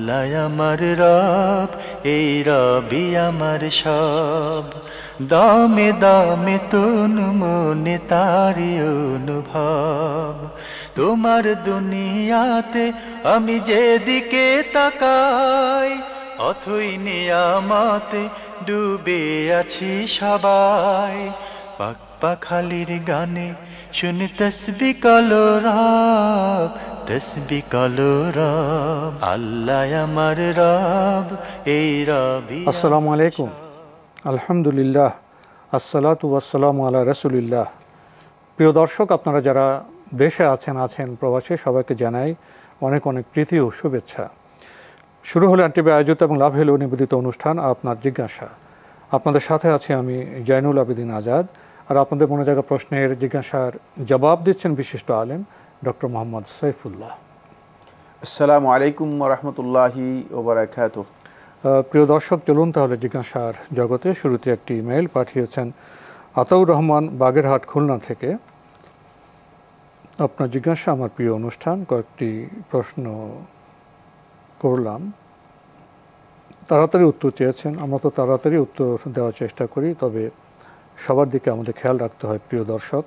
আল্লাহ আমার রব, এই রবি আমার সব, দামে দামে তন মনে তারি অনুভব। তোমার দুনিয়াতে আমি যেদিকে তাকাই, অথই নিয়ামতে ডুবে আছি সবাই। পাক পাখালির গানে শুনে তসবিহ কলো রব, তসবিহ কলো রব। আল্লাহ আমার রব, এই রবি। আসসালামু আলাইকুম, আলহামদুলিল্লাহ, আসসালাতু ওয়াসসালামু আলা রাসূলিল্লাহ। প্রিয় দর্শক, আপনারা যারা দেশে আছেন প্রবাসে, সবাইকে জানাই অনেক অনেক প্রীতি ও শুভেচ্ছা। শুরু হলো আরটিভি আয়োজিত এবং লাভ হলো নিবেদিত অনুষ্ঠান আপনার জিজ্ঞাসা। আপনাদের সাথে আছি আমি জয়নুল আবেদিন আজাদ। আর আপনাদের মনে জায়গা প্রশ্নের জিজ্ঞাসার জবাব দিচ্ছেন বিশিষ্ট আলেম ডক্টর মোহাম্মদ সাইফুল্লাহ। আসসালামু আলাইকুম ওয়া রাহমাতুল্লাহি ওয়া বারাকাতুহু। প্রিয় দর্শক, চলুন তাহলে জিজ্ঞাসার জগতে। শুরুতে একটি ইমেইল পাঠিয়েছেন আতাউর রহমান, বাগেরহাট, খুলনা থেকে। আপনার জিজ্ঞাসা, আমার প্রিয় অনুষ্ঠান, কয়েকটি প্রশ্ন করলাম। তাড়াতাড়ি উত্তর চেয়েছেন, আমরা তো তাড়াতাড়ি উত্তর দেওয়ার চেষ্টা করি, তবে সবার দিকে আমাদের খেয়াল রাখতে হয়। প্রিয় দর্শক,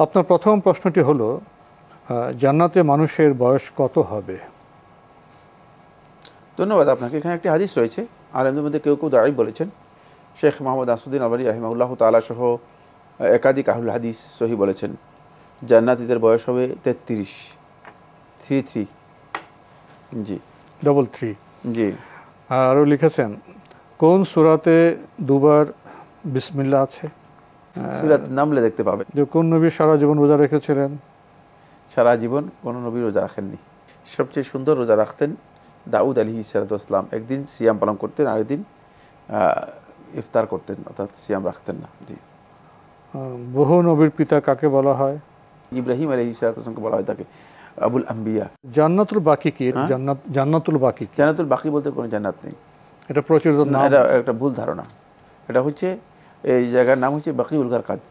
আপনার প্রথম প্রশ্নটি হলো, জান্নাতে মানুষের বয়স কত হবে? ধন্যবাদ আপনাকে। এখানে একটি হাদিস রয়েছে, আলেমদের মধ্যে কেউ কেউ দাঁড়াই বলেছেন। শেখ মোহাম্মদ আসুদ্দিন আলবানী রাহিমাহুল্লাহ তাআলা সহ একাধিক আহলুল হাদিস সহি বলেছেন, জান্নাতীদের বয়স হবে 33। জি, 33। জি। আরও লিখেছেন, কোন সূরাতে দুবার বিসমিল্লাহ আছে? সূরাত নামলে দেখতে পাবেন। যে কোন নবী সারা জীবন রোজা রেখেছিলেন? সারা জীবন কোনো নবী রোজা রাখেননি। সবচেয়ে সুন্দর রোজা রাখতেন দাউদ আলাইহিস সালাম। একদিন সিয়াম পালন করতেন, আরেকদিন ইফতার করতেন, অর্থাৎ সিয়াম রাখতেন না। জি। বহু নবীর পিতা কাকে বলা হয়? ইব্রাহিম আলাইহিস সালামকে বলা হয় তাকে আবুল আম্বিয়া। জান্নাতুল বাকি কি? জান্নাতুল বাকি কি? জান্নাতুল বাকি বলতে কোনো জান্নাত নেই, এটা প্রচলিত নাম। এটা একটা ভুল ধারণা। এটা হচ্ছে, এই জায়গার নাম হচ্ছে বাকিউল গারকাদ,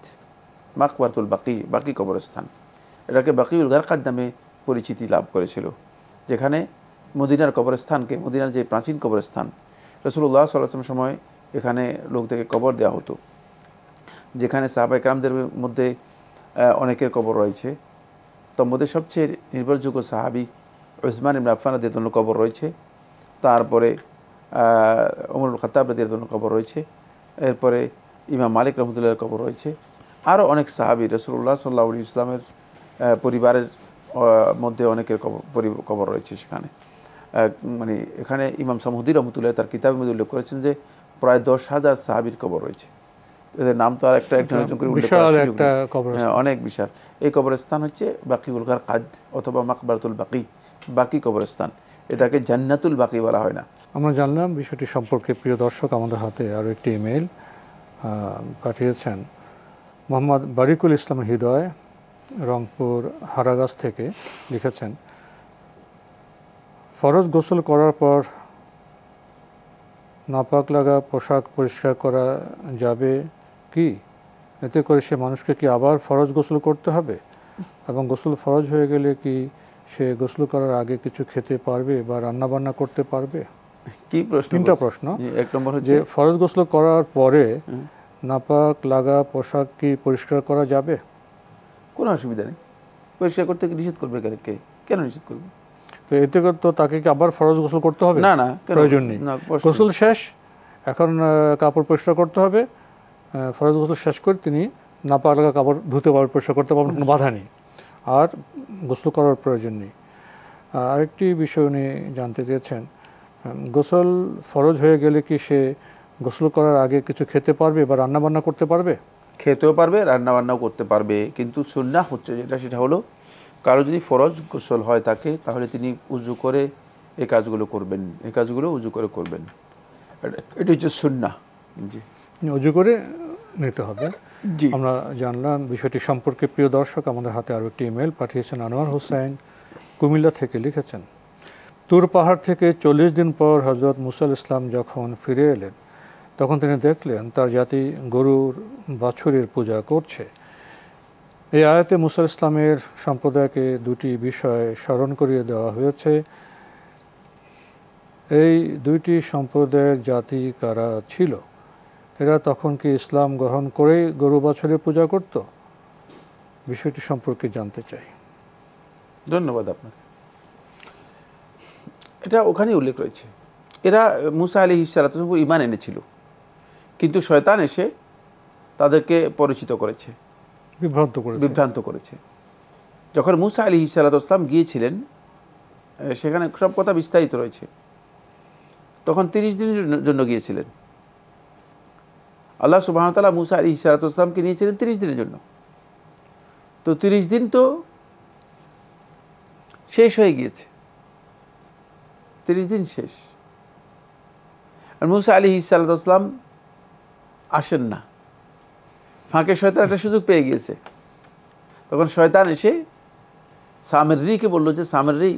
মাকবারাতুল বাকি, বাকি কবরস্থান। এটাকে বাকিউল গারকাদ নামে পরিচিতি লাভ করেছিল, যেখানে মদিনার কবরস্থানকে, মদিনার যে প্রাচীন কবরস্থান, রাসূলুল্লাহ সাল্লাল্লাহু আলাইহি ওয়াসাল্লামের সময় এখানে লোকদেরকে কবর দেওয়া হতো, যেখানে সাহাবায়ে কেরামদের মধ্যে অনেকের কবর রয়েছে। তার মধ্যে সবচেয়ে নির্ভরযোগ্য সাহাবী উসমান ইবনে আফফান রাদিয়াল্লাহু আনহু কবর রয়েছে। তারপরে ওমর ইবনে খাত্তাব রাদিয়াল্লাহু আনহু কবর রয়েছে। এরপরে ইমাম মালিক রাহমাতুল্লাহর কবর রয়েছে। আরও অনেক সাহাবী, রাসূলুল্লাহ সাল্লাল্লাহু আলাইহি ওয়াসাল্লামের পরিবারের মধ্যে অনেকের কবর রয়েছে সেখানে। মানে এখানে ইমাম সামুদ্দি রহমতুল্লাহ তার কিতাবের মধ্যে উল্লেখ করেছেন যে প্রায় 10,000 সাহাবীর কবর রয়েছে। এদের নাম তো আর একজন করে উল্লেখ করা সুযোগ নেই, অনেক বিশাল। এই কবরস্থান হচ্ছে বাকিউল গারকাদ অথবা মাকবারাতুল বাকি, বাকি কবরস্থান। এটাকে জান্নাতুল বাকি বলা হয় না। আমরা জানলাম বিষয়টি সম্পর্কে। প্রিয় দর্শক, আমাদের হাতে আরও একটি ইমেইল পাঠিয়েছেন মোহাম্মদ বারিকুল ইসলাম হৃদয়, রংপুর হারাগাছ থেকে। লিখেছেন, ফরজ গোসল করার পর নাপাক লাগা পোশাক পরিষ্কার করা যাবে কি? এতে করে সে মানুষকে কি আবার ফরজ গোসল করতে হবে? এবং গোসল ফরজ হয়ে গেলে কি সে গোসল করার আগে কিছু খেতে পারবে বা রান্না বান্না করতে পারবে? কি প্রশ্ন? তিনটা প্রশ্ন। এক নম্বর হচ্ছে, যে ফরজ গোসল করার পরে নাপাক লাগা পোশাক কি পরিষ্কার করা যাবে? কোনো অসুবিধা নেই। পরিষ্কার করতে নিষেধ করবে কে? কেন নিষেধ করবে? তো এতে করে তো তাকে কি আবার ফরজ গোসল করতে হবে? না, প্রয়োজন নেই। গোসল শেষ, এখন কাপড় পরিষ্কার করতে হবে। ফরজ গোসল শেষ করে তিনি নাপাক লাগা কাপড় ধুতে পারবেন, পরিষ্কার করতে পারবেন, কোনো বাধা নেই, আর গোসল করার প্রয়োজন নেই। আরেকটি বিষয় উনি জানতে চেয়েছেন, গোসল ফরজ হয়ে গেলে কি সে গোসল করার আগে কিছু খেতে পারবে বা রান্নাবান্না করতে পারবে? খেতেও পারবে, রান্নাবান্নাও করতে পারবে, কিন্তু সুন্নাহ হচ্ছে সেটা হলো, কারো যদি ফরজ গোসল হয় তাকে, তাহলে তিনি উজু করে এই কাজগুলো করবেন, এই কাজগুলো উজু করে করবেন। এটা হচ্ছে সুন্নাহ। জি, উজু করে নিতে হবে। জি। আমরা জানলাম বিষয়টি সম্পর্কে। প্রিয় দর্শক, আমাদের হাতে আরও একটি ইমেল পাঠিয়েছেন আনোয়ার হোসেন, কুমিল্লা থেকে। লিখেছেন, তুর পাহাড় থেকে 40 দিন পর হজরত মুসা আলাইহিস সালাম যখন ফিরে এলেন, তখন তিনি দেখলেন তার জাতি গরুর বাছুরের পূজা করছে। এই আয়াতে মুসা আলাইহিস সালামের সম্প্রদায়কে দুটি বিষয় স্মরণ করিয়ে দেওয়া হয়েছে। এই দুইটি সম্প্রদায়ের জাতি কারা ছিল? এরা তখন কি ইসলাম গ্রহণ করেই গরু বাছুরের পূজা করত? বিষয়টি সম্পর্কে জানতে চাই। ধন্যবাদ আপনাকে। এটা ওখানেই উল্লেখ রয়েছে। এরা মুসা আলাইহিস সালাতুর উপর ঈমান এনেছিল, কিন্তু শয়তান এসে তাদেরকে পরিচিত করেছে, বিভ্রান্ত করেছে। যখন মুসা আলাইহিস সালাম গিয়েছিলেন, সেখানে সব কথা বিস্তারিত রয়েছে, তখন 30 দিনের জন্য গিয়েছিলেন। আল্লাহ সুবহানাহু ওয়া তাআলা মুসা আলাইহিস সালামকে নিয়েছিলেন 30 দিনের জন্য। তো 30 দিন তো শেষ হয়ে গিয়েছে, 30 দিন শেষ, আর মুসা আলাইহিস সালাম আসেন না। ফাঁকে শয়তান একটা সুযোগ পেয়ে গিয়েছে। তখন শয়তান এসে সামেরীকে বলল যে, সামেরী,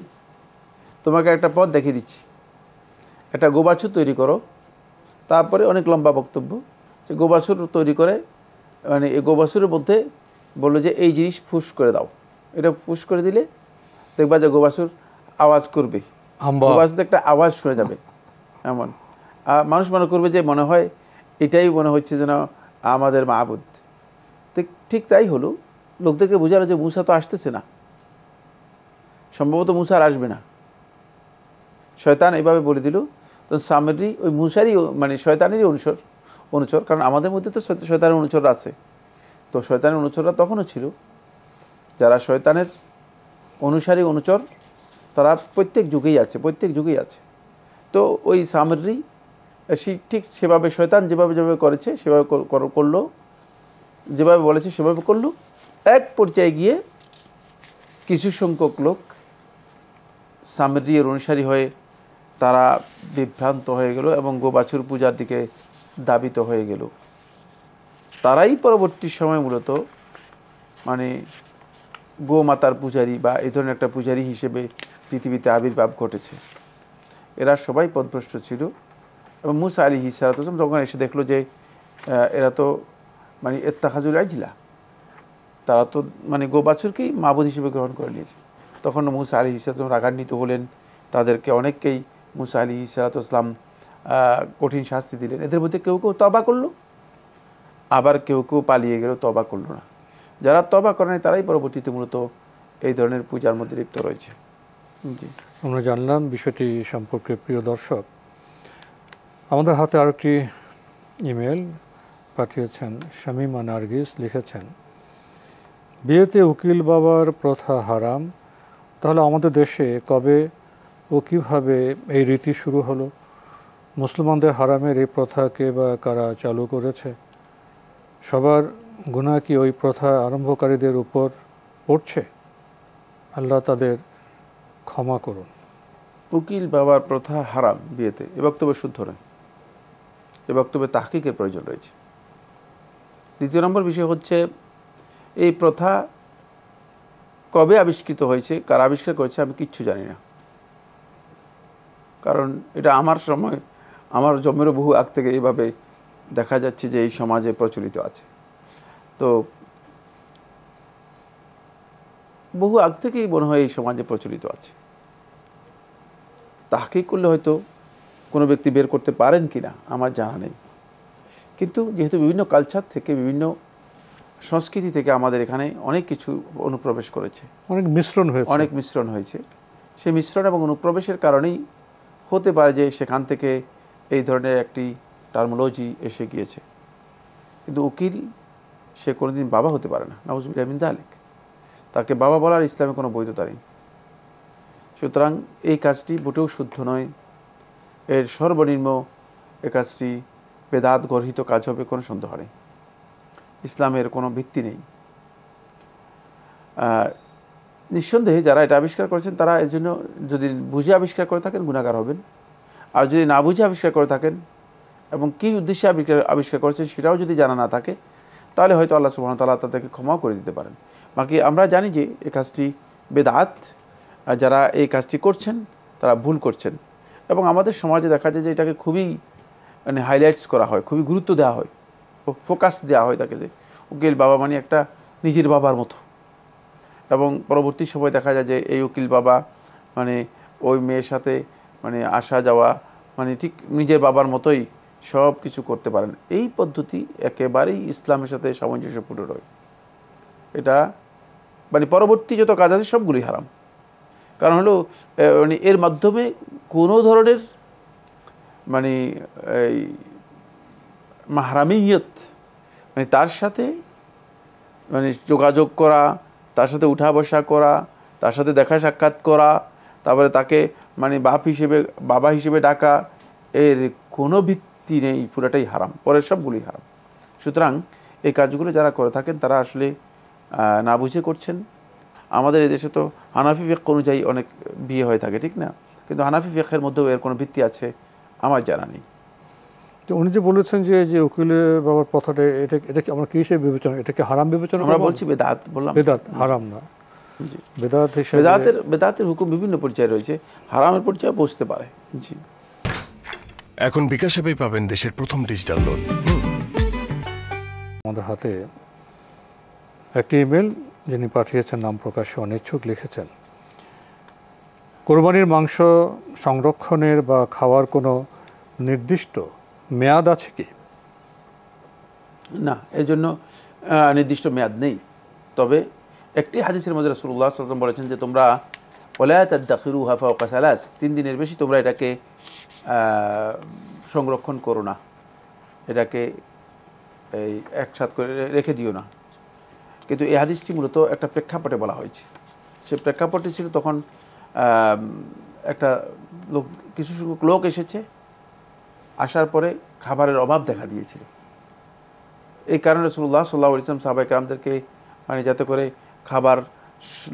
তোমাকে একটা পথ দেখিয়ে দিচ্ছি, একটা গোবাছুর তৈরি করো। তারপরে অনেক লম্বা বক্তব্য, যে গোবাছুর তৈরি করে, মানে এই গোবাছুরের মধ্যে বললো যে এই জিনিস ফুস করে দাও, এটা ফুস করে দিলে দেখবা যে গোবাছুর আওয়াজ করবে, গোবাছুর একটা আওয়াজ শুনে যাবে। এমন মানুষ মনে করবে যে মনে হয় এটাই মনে হচ্ছে যেন আমাদের মাবুদ। ঠিক তাই হলো। লোকদেরকে বোঝালো যে মুসা তো আসতেছে না, সম্ভবত মুসা আর আসবে না। শয়তান এইভাবে বলে দিল। তো সামেরী ওই মুসারই, মানে শয়তানেরই অনুচর, কারণ আমাদের মধ্যে তো শয়তানের অনুচর আছে। তো শয়তানের অনুচররা তখনও ছিল, যারা শয়তানের অনুসারী অনুচর, তারা প্রত্যেক যুগেই আছে। তো ওই সামেরী ঠিক সেভাবে শয়তান যেভাবে করেছে সেভাবে করলো, যেভাবে বলেছে সেভাবে করলো। এক পর্যায়ে গিয়ে কিছু সংখ্যক লোক সামেরীর অনুসারী হয়ে তারা বিভ্রান্ত হয়ে গেল এবং গোবাছুর পূজার দিকে দাবিত হয়ে গেল। তারাই পরবর্তী সময় মূলত মানে গোমাতার পূজারী বা এই ধরনের একটা পূজারী হিসেবে পৃথিবীতে আবির্ভাব ঘটেছে। এরা সবাই পথভ্রষ্ট ছিল। এবং মুসা আলাইহিস সালাম যখন এসে দেখলো যে এরা তো মানে ইত্তাখাজুল আজলা, তারা তো মানে গোবাছুরকেই মাবুদ হিসেবে গ্রহণ করে নিয়েছে, তখন মুসা আলাইহিস সালাম রাগান্বিত হলেন। তাদেরকে অনেককেই মুসা আলাইহিস সালাম কঠিন শাস্তি দিলেন। এদের মধ্যে কেউ কেউ তওবা করলো, আবার কেউ কেউ পালিয়ে গেল, তওবা করলো না। যারা তওবা করে নাই তারাই পরবর্তীতে মূলত এই ধরনের পূজার মধ্যে লিপ্ত রয়েছে। জি, আমরা জানলাম বিষয়টি সম্পর্কে। প্রিয় দর্শক, আমাদের হাতে আরেকটি ইমেল পাঠিয়েছেন শামীমা নার্গিস। লিখেছেন, বিয়েতে উকিল বাবার প্রথা হারাম, তাহলে আমাদের দেশে কবে ও কীভাবে এই রীতি শুরু হলো? মুসলমানদের হারামের এই প্রথাকে বা কারা চালু করেছে? সবার গুনাহ কি ওই প্রথা আরম্ভকারীদের উপর পড়ছে? আল্লাহ তাদের ক্ষমা করুন। উকিল বাবার প্রথা হারাম বিয়েতে, এ বক্তব্য শুদ্ধ নয়। এ বক্তব্যে তাহকিকের প্রয়োজন রয়েছে। দ্বিতীয় নম্বর বিষয় হচ্ছে, এই প্রথা কবে আবিষ্কৃত হয়েছে, কারা আবিষ্কার করেছে আমি কিচ্ছু জানি না। কারণ এটা আমার সময়, আমার জন্মেরও বহু আগ থেকে এইভাবে দেখা যাচ্ছে যে এই সমাজে প্রচলিত আছে। তো বহু আগ থেকেই মনে হয় এই সমাজে প্রচলিত আছে। তাহকিক করলে হয়তো কোনো ব্যক্তি বের করতে পারেন কি না আমার জানা নেই। কিন্তু যেহেতু বিভিন্ন কালচার থেকে, বিভিন্ন সংস্কৃতি থেকে আমাদের এখানে অনেক কিছু অনুপ্রবেশ করেছে, অনেক মিশ্রণ হয়েছে। সেই মিশ্রণ এবং অনুপ্রবেশের কারণেই হতে পারে যে সেখান থেকে এই ধরনের একটি টার্মোলজি এসে গিয়েছে। কিন্তু উকিল সে কোনোদিন বাবা হতে পারে না, নাউজুবিল্লাহ মিন যালিক। তাকে বাবা বলার ইসলামে কোনো বৈধতা নেই। সুতরাং এই কাজটি মোটেও শুদ্ধ নয়। এর সর্বনিম্ন এ কাজটি বেদাত গর্হিত কাজ হবে, কোনো সন্দেহ নেই। ইসলামের কোনো ভিত্তি নেই। নিঃসন্দেহে যারা এটা আবিষ্কার করেছেন তারা এর জন্য যদি বুঝে আবিষ্কার করে থাকেন গুনাহগার হবেন, আর যদি না বুঝে আবিষ্কার করে থাকেন এবং কী উদ্দেশ্যে আবিষ্কার করেছেন সেটাও যদি জানা না থাকে, তাহলে হয়তো আল্লাহ সুবহানাহু ওয়া তাআলা তাদেরকে ক্ষমাও করে দিতে পারেন। বাকি আমরা জানি যে এই কাজটি বেদাত, আর যারা এই কাজটি করছেন তারা ভুল করছেন। এবং আমাদের সমাজে দেখা যায় যে এটাকে খুবই মানে হাইলাইটস করা হয়, খুবই গুরুত্ব দেওয়া হয়, ফোকাস দেওয়া হয় তাকে, যে উকিল বাবা মানে একটা নিজের বাবার মতো। এবং পরবর্তী সময় দেখা যায় যে এই উকিল বাবা মানে ওই মেয়ের সাথে মানে আসা যাওয়া, মানে ঠিক নিজের বাবার মতোই সব কিছু করতে পারেন, এই পদ্ধতি একেবারেই ইসলামের সাথে সামঞ্জস্যপূর্ণ নয়। এটা মানে পরবর্তী যত কাজ আছে সবগুলোই হারাম। কারণ হলো মানে এর মাধ্যমে কোনো ধরনের মানে এই মাহরামিয়ত, মানে তার সাথে মানে যোগাযোগ করা, তার সাথে উঠা বসা করা, তার সাথে দেখা সাক্ষাৎ করা, তারপরে তাকে মানে বাবা হিসেবে ডাকা, এর কোনো ভিত্তি নেই, পুরোটাই হারাম, পরের সবগুলোই হারাম। সুতরাং এই কাজগুলো যারা করে থাকেন তারা আসলে না বুঝে করছেন। আমাদের এদেশে তো হানাফি ফিকহ অনুযায়ী অনেক বিয়ে হয়ে থাকে, ঠিক না? কিন্তু হানাফি ফিকহের মধ্যেও এর কোনো ভিত্তি আছে আমার জানা নেই। তো উনি যে বলেছেন যে উকিলের বাবার কথাটা, এটা কি আমরা কি হিসেবে বিবেচনা, এটাকে হারাম বিবেচনা? আমরা বলছি বেদাত, বললাম বেদাত, হারাম না। বেদাত হিসেবে বেদাতের হুকুম বিভিন্ন পর্যায়ে রয়েছে, হারামের পর্যায়ে পৌঁছতে পারে। জি। এখন বিকাশ অ্যাপেই পাবেন দেশের প্রথম ডিজিটাল লোন। আমাদের হাতে একটি ইমেল, যিনি পাঠিয়েছেন নাম প্রকাশে অনিচ্ছুক, লিখেছেন, কোরবানির মাংস সংরক্ষণের বা খাওয়ার কোনো নির্দিষ্ট মেয়াদ আছে কি? না, এর জন্য নির্দিষ্ট মেয়াদ নেই। তবে একটি হাদিসের মধ্যে রাসূলুল্লাহ সাল্লাল্লাহু আলাইহি ওয়াসাল্লাম বলেছেন যে তোমরা ওয়ালা তাদাখিরুহা ফাওকা সালাস, 3 দিনের বেশি তোমরা এটাকে সংরক্ষণ করো না, এটাকে এই একসাথ করে রেখে দিও না। কিন্তু এই হাদিসটি মূলত একটা প্রেক্ষাপটে বলা হয়েছে। সেই প্রেক্ষাপটটি ছিল তখন একটা কিছু সংখ্যক লোক এসেছে, আসার পরে খাবারের অভাব দেখা দিয়েছিল। এই কারণে রাসূলুল্লাহ সাল্লাল্লাহু আলাইহি ওয়াসাল্লাম সাহাবায়ে কেরামদেরকে মানে যাতে করে খাবার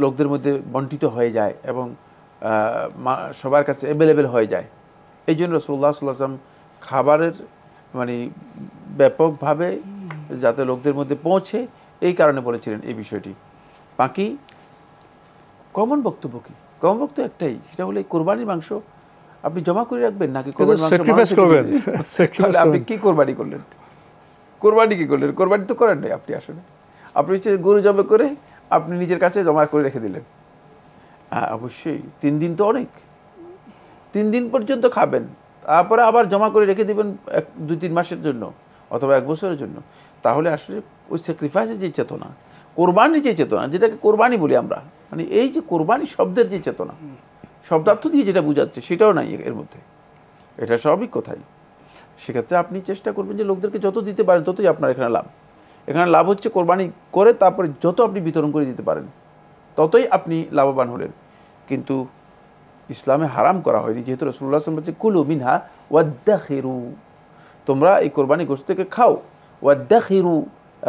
লোকদের মধ্যে বন্টিত হয়ে যায় এবং সবার কাছে অ্যাভেলেবেল হয়ে যায়, এই জন্য রাসূলুল্লাহ সাল্লাল্লাহু আলাইহি ওয়াসাল্লাম খাবারের মানে ব্যাপকভাবে যাতে লোকদের মধ্যে পৌঁছে, এই কারণে বলেছিলেন এই বিষয়টি। বাকি কমন বক্তব্য কি? কমন বক্তব্য একটাই, সেটা হলো কোরবানির মাংস আপনি জমা করে রাখবেন নাকি কোরবানির মাংস করবেন? আপনি কি কোরবানি করলেন? কোরবানি কি করলেন? কোরবানি তো করেন নাই আপনি। আসলে আপনি হচ্ছে গরু জবাই করে আপনি নিজের কাছে জমা করে রেখে দিলেন। হ্যাঁ, অবশ্যই 3 দিন তো অনেক, 3 দিন পর্যন্ত খাবেন, তারপরে আবার জমা করে রেখে দেবেন 2-3 মাসের জন্য অথবা 1 বছরের জন্য। তাহলে আসলে ওই স্যাক্রিফাইসের যে চেতনা, কোরবানির যে চেতনা, যেটাকে কোরবানি বলি আমরা, মানে এই যে কোরবানি শব্দের যে চেতনা, শব্দার্থ দিয়ে যেটা বোঝাচ্ছে সেটাও নাই এর মধ্যে। এটা সবই কোথায়। সেক্ষেত্রে আপনি চেষ্টা করবেন যে লোকদেরকে যত দিতে পারেন ততই আপনার এখানে লাভ। এখানে লাভ হচ্ছে কোরবানি করে তারপরে যত আপনি বিতরণ করে দিতে পারেন ততই আপনি লাভবান হলেন। কিন্তু ইসলামে হারাম করা হয়নি, যেহেতু রাসূলুল্লাহ সাল্লাল্লাহু আলাইহি ওয়াসাল্লাম বলছে কুলু মিনহা ওয়াদ্দাখিরু, তোমরা এই কোরবানি গোশত থেকে খাও, ওয়াদ্দাখিরু,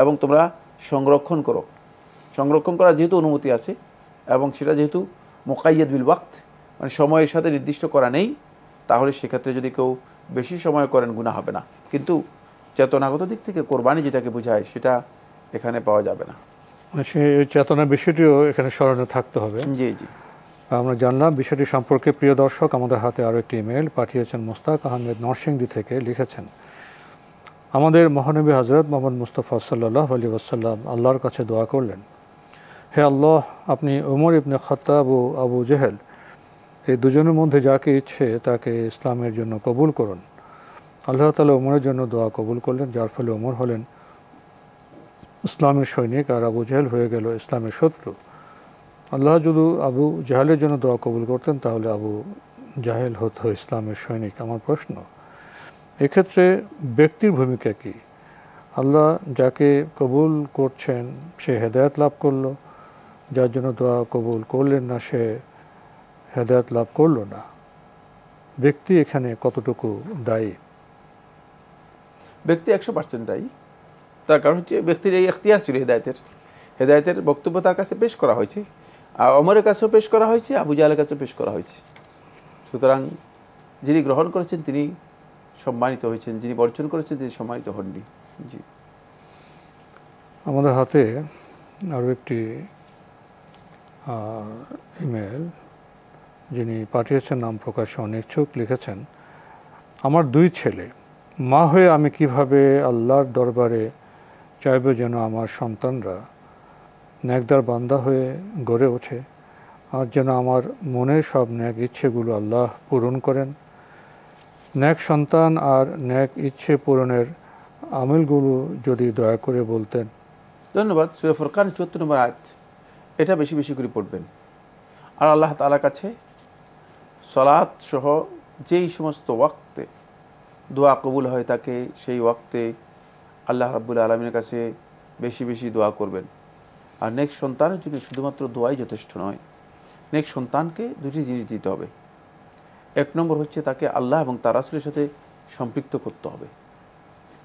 এবং তোমরা সংরক্ষণ করো। সংরক্ষণ করা যেহেতু অনুমতি আছে এবং সেটা যেহেতু মুকাইয়াদ বিল ওয়াক্ত, মানে সময়ের সাথে নির্দিষ্ট করা নেই, তাহলে সেক্ষেত্রে যদি কেউ বেশি সময় করেন গুনাহ হবে না। কিন্তু চেতনাগত দিক থেকে কোরবানি যেটাকে বোঝায় সেটা এখানে পাওয়া যাবে না। সেই চেতনার বিষয়টিও এখানে স্মরণে থাকতে হবে। জি জি, আমরা জানলাম বিষয়টি সম্পর্কে। প্রিয় দর্শক, আমাদের হাতে আরও একটি ইমেল পাঠিয়েছেন মুস্তাক আহমেদ নরসিংদী থেকে, লিখেছেন, আমাদের মহানবী হযরত মুহাম্মদ মুস্তাফা সাল্লাল্লাহু আলাইহি ওয়াসাল্লাম আল্লাহর কাছে দোয়া করলেন, হে আল্লাহ, আপনি ওমর ইবনে খাত্তাব ও আবু জেহেল এই দুজনের মধ্যে যাকে ইচ্ছে তাকে ইসলামের জন্য কবুল করুন। আল্লাহ তাআলা ওমরের জন্য দোয়া কবুল করলেন, যার ফলে ওমর হলেন ইসলামের সৈনিক আর আবু জেহেল হয়ে গেল ইসলামের শত্রু। আল্লাহ যদি আবু জাহেলের জন্য দোয়া কবুল করতেন তাহলে আবু জাহেল হতো ইসলামের সৈনিক। আমার প্রশ্ন, এক্ষেত্রে ব্যক্তির ভূমিকা কি? আল্লাহ যাকে কবুল করছেন সে হেদায়েত লাভ করলো, যার জন্য দোয়া কবুল করলেন না সে হেদায়েত লাভ করলো না। ব্যক্তি এখানে কতটুকু দায়ী? ব্যক্তি 100% দায়ী। তার কারণ হচ্ছে ব্যক্তির এই এখতিয়ার ছিল হেদায়েতের বক্তব্য তার কাছে পেশ করা হয়েছে, ওমরের কাছেও পেশ করা হয়েছে, আবু জাহেলের কাছেও পেশ করা হয়েছে। সুতরাং যিনি গ্রহণ করেছেন তিনি সম্মানিত হয়েছেন, যিনি বর্জন করেছেন তিনি সম্মানিত হননি। জি, আমাদের হাতে আরও একটি ইমেল, যিনি পাঠিয়েছেন নাম প্রকাশে অনিচ্ছুক, লিখেছেন, আমার 2 ছেলে, মা হয়ে আমি কিভাবে আল্লাহর দরবারে চাইব যেন আমার সন্তানরা নেকদার বান্দা হয়ে গড়ে ওঠে। আর যেন আমার মনের সব ন্যাক ইচ্ছেগুলো আল্লাহ পূরণ করেন। ন্যাক সন্তান আর ন্যাক ইচ্ছে পূরণের আমিলগুলো যদি দয়া করে বলতেন। ধন্যবাদ। সূরা ফুরকান ৭৪ নম্বর আয়াত, এটা বেশি বেশি করে পড়বেন। আর আল্লাহ তাআলার কাছে সালাত সহ যেই সমস্ত ওয়াক্তে দোয়া কবুল হয় থাকে, সেই ওয়াক্তে আল্লাহ রাব্বুল আলামিনের কাছে বেশি বেশি দোয়া করবেন। আর নেক সন্তানের জন্য শুধুমাত্র দোয়াই যথেষ্ট নয়, নেক সন্তানকে দুটি জিনিস দিতে হবে। এক নম্বর হচ্ছে তাকে আল্লাহ এবং তার রাসূলের সাথে সম্পৃক্ত করতে হবে।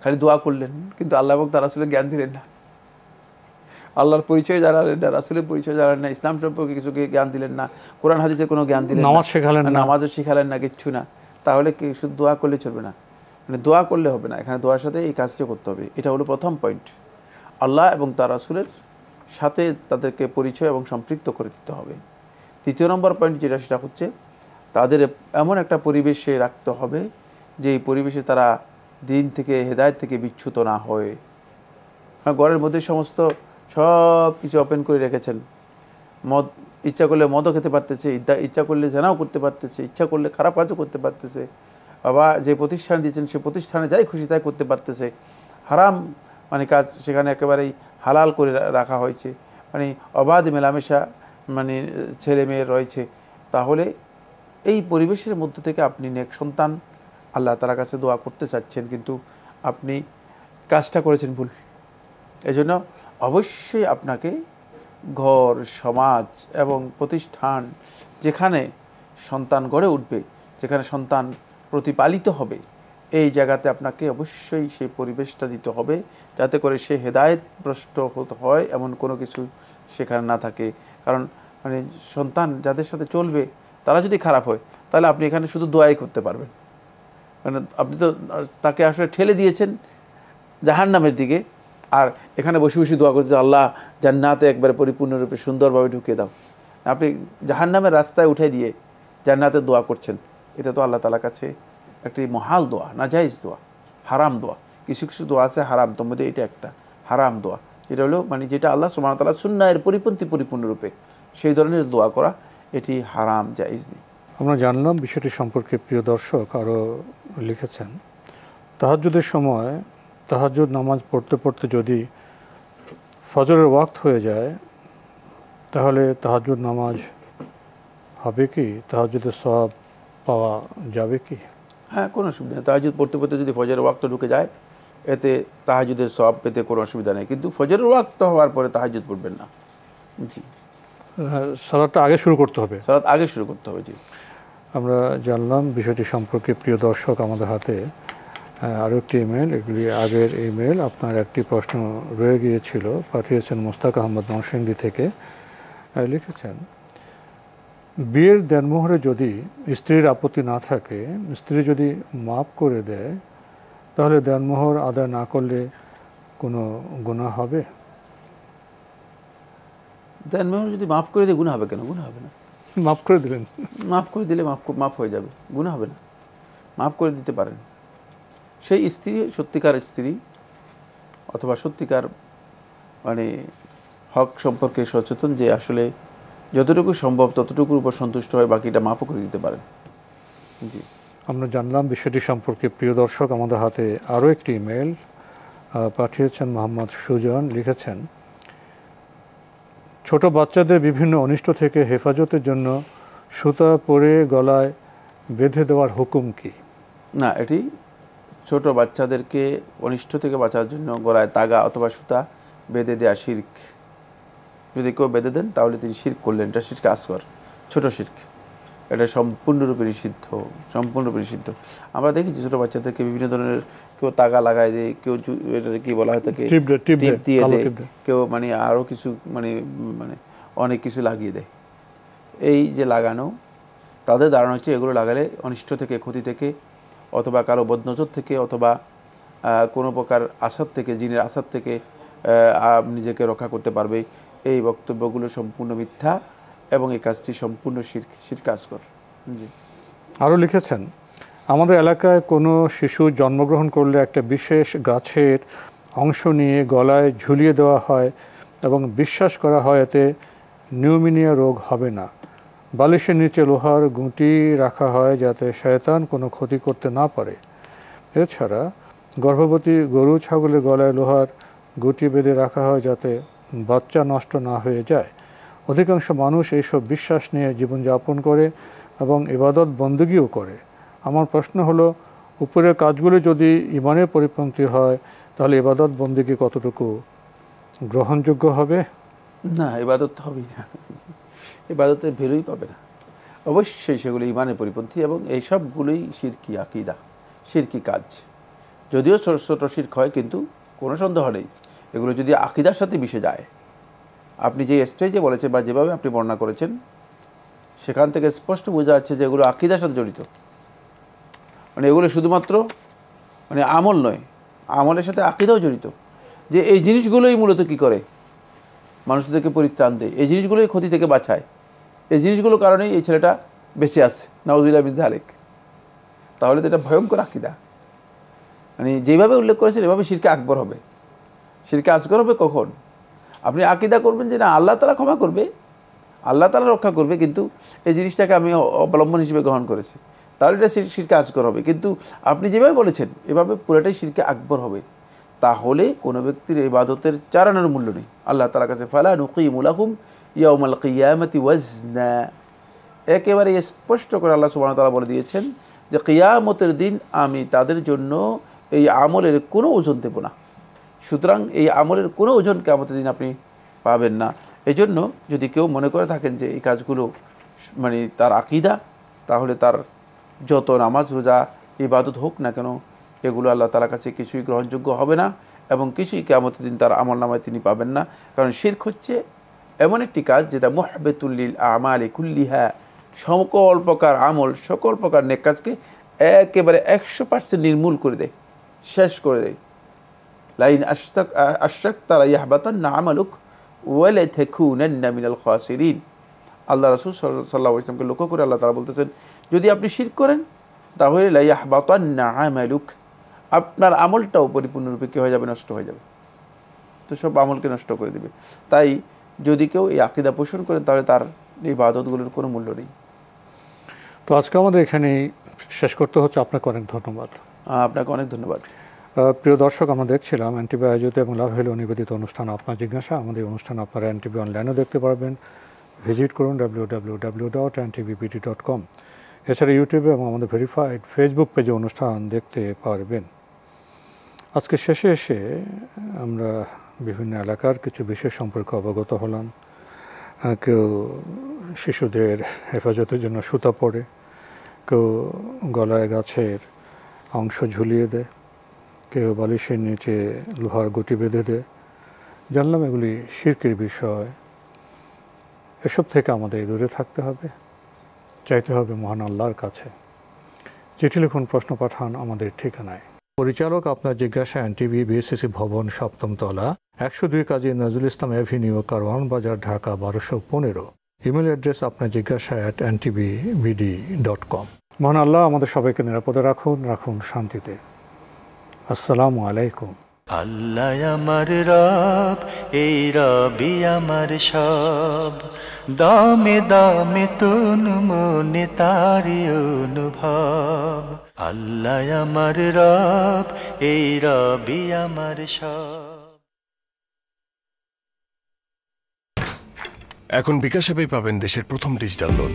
খালি দোয়া করলেন কিন্তু আল্লাহ এবং তার রাসূলের জ্ঞান দিলেন না, আল্লাহর পরিচয় জানালেন না, রাসূলের পরিচয় জানালেন না, ইসলাম সম্পর্কে কিছুকে জ্ঞান দিলেন না, কোরআন হাদিসের কোনো জ্ঞান দিলেন না, নামাজ শেখালেন না, নামাজও শেখালেন না, কিচ্ছু না, তাহলে কি শুধু দোয়া করলে চলবে না? মানে দোয়া করলে হবে না, এখানে দোয়ার সাথে এই কাজটা করতে হবে। এটা হলো প্রথম পয়েন্ট, আল্লাহ এবং তার রাসূলের সাথে তাদেরকে পরিচয় এবং সম্পৃক্ত করে দিতে হবে। তৃতীয় নম্বর পয়েন্ট যেটা, সেটা হচ্ছে তাদের এমন একটা পরিবেশে রাখতে হবে যে এই পরিবেশে তারা দিন থেকে, হেদায়েত থেকে বিচ্যুত না হয়। ঘরের মধ্যে সমস্ত সব কিছু ওপেন করে রেখেছেন, মদ ইচ্ছা করলে মদও খেতে পারতেছে, ইচ্ছা করলে জেনাও করতে পারতেছে, ইচ্ছা করলে খারাপ কাজও করতে পারতেছে, বা যে প্রতিষ্ঠান দিয়েছেন সে প্রতিষ্ঠানে যাই খুশি তাই করতে পারতেছে। হারাম মানে কাজ সেখানে একেবারেই হালাল করে রাখা হয়েছে, মানে অবাধ মেলামেশা মানে ছেলে মেয়ের রয়েছে। তাহলে এই পরিবেশের মধ্য থেকে আপনি নেক সন্তান আল্লাহ তাআলার কাছে দোয়া করতে চাচ্ছেন, কিন্তু আপনি কাজটা করেছেন ভুল। এজন্য অবশ্যই আপনাকে ঘর, সমাজ এবং প্রতিষ্ঠান যেখানে সন্তান গড়ে উঠবে, যেখানে সন্তান প্রতিপালিত হবে, এই জায়গাতে আপনাকে অবশ্যই সেই পরিবেশটা দিতে হবে যাতে করে সে হেদায়েতভ্রষ্ট হয় এমন কোনো কিছু সেখানে না থাকে। কারণ মানে সন্তান যাদের সাথে চলবে তারা যদি খারাপ হয় তাহলে আপনি এখানে শুধু দোয়াই করতে পারবেন, মানে আপনি তো তাকে আসলে ঠেলে দিয়েছেন জাহান্নামের দিকে, আর এখানে বসে বসে দোয়া করতে আল্লাহ জান্নাতে একবারে পরিপূর্ণরূপে সুন্দরভাবে ঢুকিয়ে দাও। আপনি জাহান্নামের রাস্তায় উঠে দিয়ে জান্নাতের দোয়া করছেন, এটা তো আল্লাহ তাআলার কাছে একটি মহাল দোয়া, নাজায়েজ দোয়া, হারাম দোয়া। কিছু কিছু দোয়া আছে হারাম, তোর মধ্যে এটা একটা হারাম দোয়া, যেটা হলো মানে যেটা আল্লাহ সুবহানাহু ওয়া তাআলা সুন্নাহের পরিপন্থী পরিপূর্ণরূপে, সেই ধরনের দোয়া করা এটি হারাম, জায়েজ নেই। আমরা জানলাম বিষয়টি সম্পর্কে। প্রিয় দর্শক আরও লিখেছেন, তাহাজ্জুদের সময় তাহাজ্জুদ নামাজ পড়তে পড়তে যদি ফজরের ওয়াক্ত হয়ে যায় তাহলে তাহাজ্জুদ নামাজ হবে কি? তাহাজ্জুদের সওয়াব পাওয়া যাবে কি? হ্যাঁ, কোনো অসুবিধা নেই। তাহাজ্জুদ পড়তে পড়তে যদি ফজরের ওয়াক্ত ঢুকে যায়, এতে তাহাজ্জুদের সওয়াব পেতে কোনো অসুবিধা নেই, কিন্তু ফজরের ওয়াক্ত হওয়ার পরে তাহাজ্জুদ পড়বেন না। জি, সালাতটা আগে শুরু করতে হবে, সালাত আগে শুরু করতে হবে। জি, আমরা জানলাম বিষয়টি সম্পর্কে। প্রিয় দর্শক, আমাদের হাতে আরও একটি ইমেল, এগুলি আগের ইমেল। আপনার একটি প্রশ্ন রয়ে গিয়েছিল, পাঠিয়েছেন মোস্তাক আহমদ নরসিংদী থেকে। লিখেছেন, বিয়ের দেনমোহরে যদি স্ত্রীর আপত্তি না থাকে, স্ত্রী যদি মাফ করে দেয়, তাহলে দেনমোহর আদায় না করলে কোনো গুনাহ হবে? দেনমোহর যদি মাফ করে দিয়ে গুনাহ হবে কেন? গুনাহ হবে না। মাফ করে দিলেন, মাফ করে দিলে মাফ হয়ে যাবে, গুনাহ হবে না। মাফ করে দিতে পারেন। সেই স্ত্রী সত্যিকার স্ত্রী অথবা সত্যিকার মানে হক সম্পর্কে সচেতন, যে আসলে যতটুকু সম্ভব ততটুকুর উপর সন্তুষ্ট হয়, বাকিটা মাফও করে দিতে পারেন। জি, আমরা জানলাম বিষয়টি সম্পর্কে। প্রিয় দর্শক, আমাদের হাতে আরও একটি ইমেল পাঠিয়েছেন মোহাম্মদ সুজন। লিখেছেন, ছোট বাচ্চাদের বিভিন্ন অনিষ্ট থেকে হেফাজতের জন্য সুতা পরে গলায় বেঁধে দেওয়ার হুকুম কি? না, এটি ছোট বাচ্চাদেরকে অনিষ্ট থেকে বাঁচার জন্য গলায় তাগা অথবা সুতা বেঁধে দেওয়া শিরক। যদি কেউ বেঁধে দেন তাহলে তিনি শিরক করলেন, এটা শিরক আসগর, ছোট শিরক। এটা সম্পূর্ণরূপে নিষিদ্ধ, সম্পূর্ণরূপে নিষিদ্ধ। আমরা দেখেছি ছোটো বাচ্চাদেরকে বিভিন্ন ধরনের, কেউ তাগা লাগায় দেয়, কেউ এটা কি বলা হয় তাকে টিপ দিয়ে দেয়, কেউ মানে আরও কিছু মানে মানে অনেক কিছু লাগিয়ে দেয়। এই যে লাগানো, তাদের ধারণা হচ্ছে এগুলো লাগালে অনিষ্ট থেকে, ক্ষতি থেকে, অথবা কারো বদনজর থেকে, অথবা কোনো প্রকার আসাদ থেকে, জিনের আসাদ থেকে নিজেকে রক্ষা করতে পারবে। এই বক্তব্যগুলো সম্পূর্ণ মিথ্যা এবং এই কাজটি সম্পূর্ণ শিরক আসগর। জি, আরও লিখেছেন, আমাদের এলাকায় কোনো শিশু জন্মগ্রহণ করলে একটা বিশেষ গাছের অংশ নিয়ে গলায় ঝুলিয়ে দেওয়া হয় এবং বিশ্বাস করা হয় এতে নিউমোনিয়া রোগ হবে না। বালিশের নিচে লোহার গুঁটি রাখা হয় যাতে শয়তান কোনো ক্ষতি করতে না পারে। এছাড়া গর্ভবতী গরু ছাগলের গলায় লোহার গুঁটি বেঁধে রাখা হয় যাতে বাচ্চা নষ্ট না হয়ে যায়। অধিকাংশ মানুষ এইসব বিশ্বাস নিয়ে জীবনযাপন করে এবং ইবাদত বন্দেগীও করে। আমার প্রশ্ন হলো, উপরের কাজগুলো যদি ইমানের পরিপন্থী হয় তাহলে ইবাদত বন্দেগী কতটুকু গ্রহণযোগ্য হবে? না, ইবাদত তো হবেই না, ইবাদতের ভ্যালুই পাবে না। অবশ্যই সেগুলো ইমানের পরিপন্থী এবং এই সবগুলোই শিরকি আকীদা, শিরকি কাজ। যদিও ছোট ছোট শিরক হয়, কিন্তু কোনো সন্দেহ নেই এগুলো যদি আকীদার সাথে মিশে যায়, আপনি যে স্টেজে বলেছেন বা যেভাবে আপনি বর্ণনা করেছেন সেখান থেকে স্পষ্ট বোঝা যাচ্ছে যে এগুলো আকীদার সাথে জড়িত। মানে এগুলো শুধুমাত্র মানে আমল নয়, আমলের সাথে আকীদাও জড়িত। যে এই জিনিসগুলোই মূলত কী করে, মানুষদেরকে পরিত্রাণ দেয়, এই জিনিসগুলোই ক্ষতি থেকে বাঁচায়, এই জিনিসগুলোর কারণেই এই ছেলেটা বেঁচে আছে, নাউযুবিল্লাহ মিন যালিক। তাহলে তো এটা ভয়ঙ্কর আকীদা। মানে যেভাবে উল্লেখ করেছেন এভাবে শিরকে আকবর হবে। শিরকে আসগর হবে কখন? আপনি আকীদা করবেন যে না আল্লাহ তাআলা ক্ষমা করবে, আল্লাহ তাআলা রক্ষা করবে, কিন্তু এই জিনিসটাকে আমি অবলম্বন হিসেবে গ্রহণ করেছি, তাহলে এটা শিরকে আসগর হবে। কিন্তু আপনি যেভাবে বলেছেন এভাবে পুরোটাই শিরকে আকবর হবে। তাহলে কোনো ব্যক্তির ইবাদতের চারানোর মূল্য নেই আল্লাহ তাআলার কাছে। ফালা নুকিমু লাহুম ইয়াউমাল কিয়ামাতি ওয়াজনা, একেবারে স্পষ্ট করে আল্লাহ সুবহানাহু ওয়া তাআলা বলে দিয়েছেন যে কিয়ামতের দিন আমি তাদের জন্য এই আমলের কোনো ওজন দেব না। সুতরাং এই আমলের কোনো ওজন কিয়ামতের দিন আপনি পাবেন না। এই জন্য যদি কেউ মনে করে থাকেন যে এই কাজগুলো মানে তার আকীদা, তাহলে তার যত নামাজ রোজা ইবাদত হোক না কেন এগুলো আল্লাহ তাআলার কাছে কিছুই গ্রহণযোগ্য হবে না এবং কিছুই কিয়ামতের দিন তার আমল নামায় তিনি পাবেন না। কারণ শিরক হচ্ছে এমন একটি কাজ যেটা মুহবাতুল লিল আমালি কুল্লিহা, সকল প্রকার আমল, সকল প্রকার নেক কাজকে একেবারে 100% নির্মূল করে দেয়, শেষ করে দেয়। লাইন আশরাকতা লায়াহবাতান্না আমালুক ওয়া লাতাকুনান্না মিনাল খাসিরিন। আল্লাহ রাসূল সাল্লাল্লাহু আলাইহি ওয়াসাল্লামকে লক্ষ্য করে আল্লাহ তাআলা বলতেছেন, যদি আপনি শিরক করেন তাহলে লায়াহবাতান্না আমালুক, আপনার আমলটাও পরিপূর্ণরূপে কী হয়ে যাবে, নষ্ট হয়ে যাবে। তো সব আমলকে নষ্ট করে দেবে। তাই যদি কেউ এই আকীদা পোষণ করেন তাহলে তার ইবাদতগুলোর কোনো মূল্য নেই। তো আজকে আমাদের এখানেই শেষ করতে হচ্ছে। আপনাকে অনেক ধন্যবাদ। আপনাকে অনেক ধন্যবাদ। প্রিয় দর্শক, আমরা দেখছিলাম এনটিভি আয়োজিত এবং লাভ হলো নিবেদিত অনুষ্ঠান আপনার জিজ্ঞাসা। আমাদের অনুষ্ঠান আপনারা এনটিভি অনলাইনেও দেখতে পারবেন। ভিজিট করুন www.ntvpt.com। এছাড়া ইউটিউবে এবং আমাদের ভেরিফাইড ফেসবুক পেজে অনুষ্ঠান দেখতে পারবেন। আজকে শেষে এসে আমরা বিভিন্ন এলাকার কিছু বিষয় সম্পর্কে অবগত হলাম। কেউ শিশুদের হেফাজতের জন্য সুতা পরে, কেউ গলায় গাছের অংশ ঝুলিয়ে দেয়, কেউ বালিশের নিচে লোহার গুটি বেঁধে দেয়। জানলাম এগুলি শিরকের বিষয়। এসব থেকে আমাদের দূরে থাকতে হবে, চাইতে হবে মহান আল্লাহর কাছে। চিঠি লিখুন, প্রশ্ন পাঠান আমাদের ঠিকানায়। পরিচালক আপনার জিজ্ঞাসা, এনটিভি, বিএসসিসি ভবন, 7ম তলা, 102 কাজী নজরুল ইসলাম এভিনিউ, কারওয়ান বাজার, ঢাকা 1215। ইমেল অ্যাড্রেস আপনার জিজ্ঞাসা @ntvbd.com। মহান আল্লাহ আমাদের সবাইকে নিরাপদে রাখুন, রাখুন শান্তিতে। আসসালামু আলাইকুম। আল্লাহ আমার রব, এই রবি আমার সব, দামে দামে তুন মনে তারি অনুভব। আল্লাহ আমার রব, এই রবি আমার সব। এখন বিকাশ অ্যাপেই পাবেন দেশের প্রথম ডিজিটাল লোন।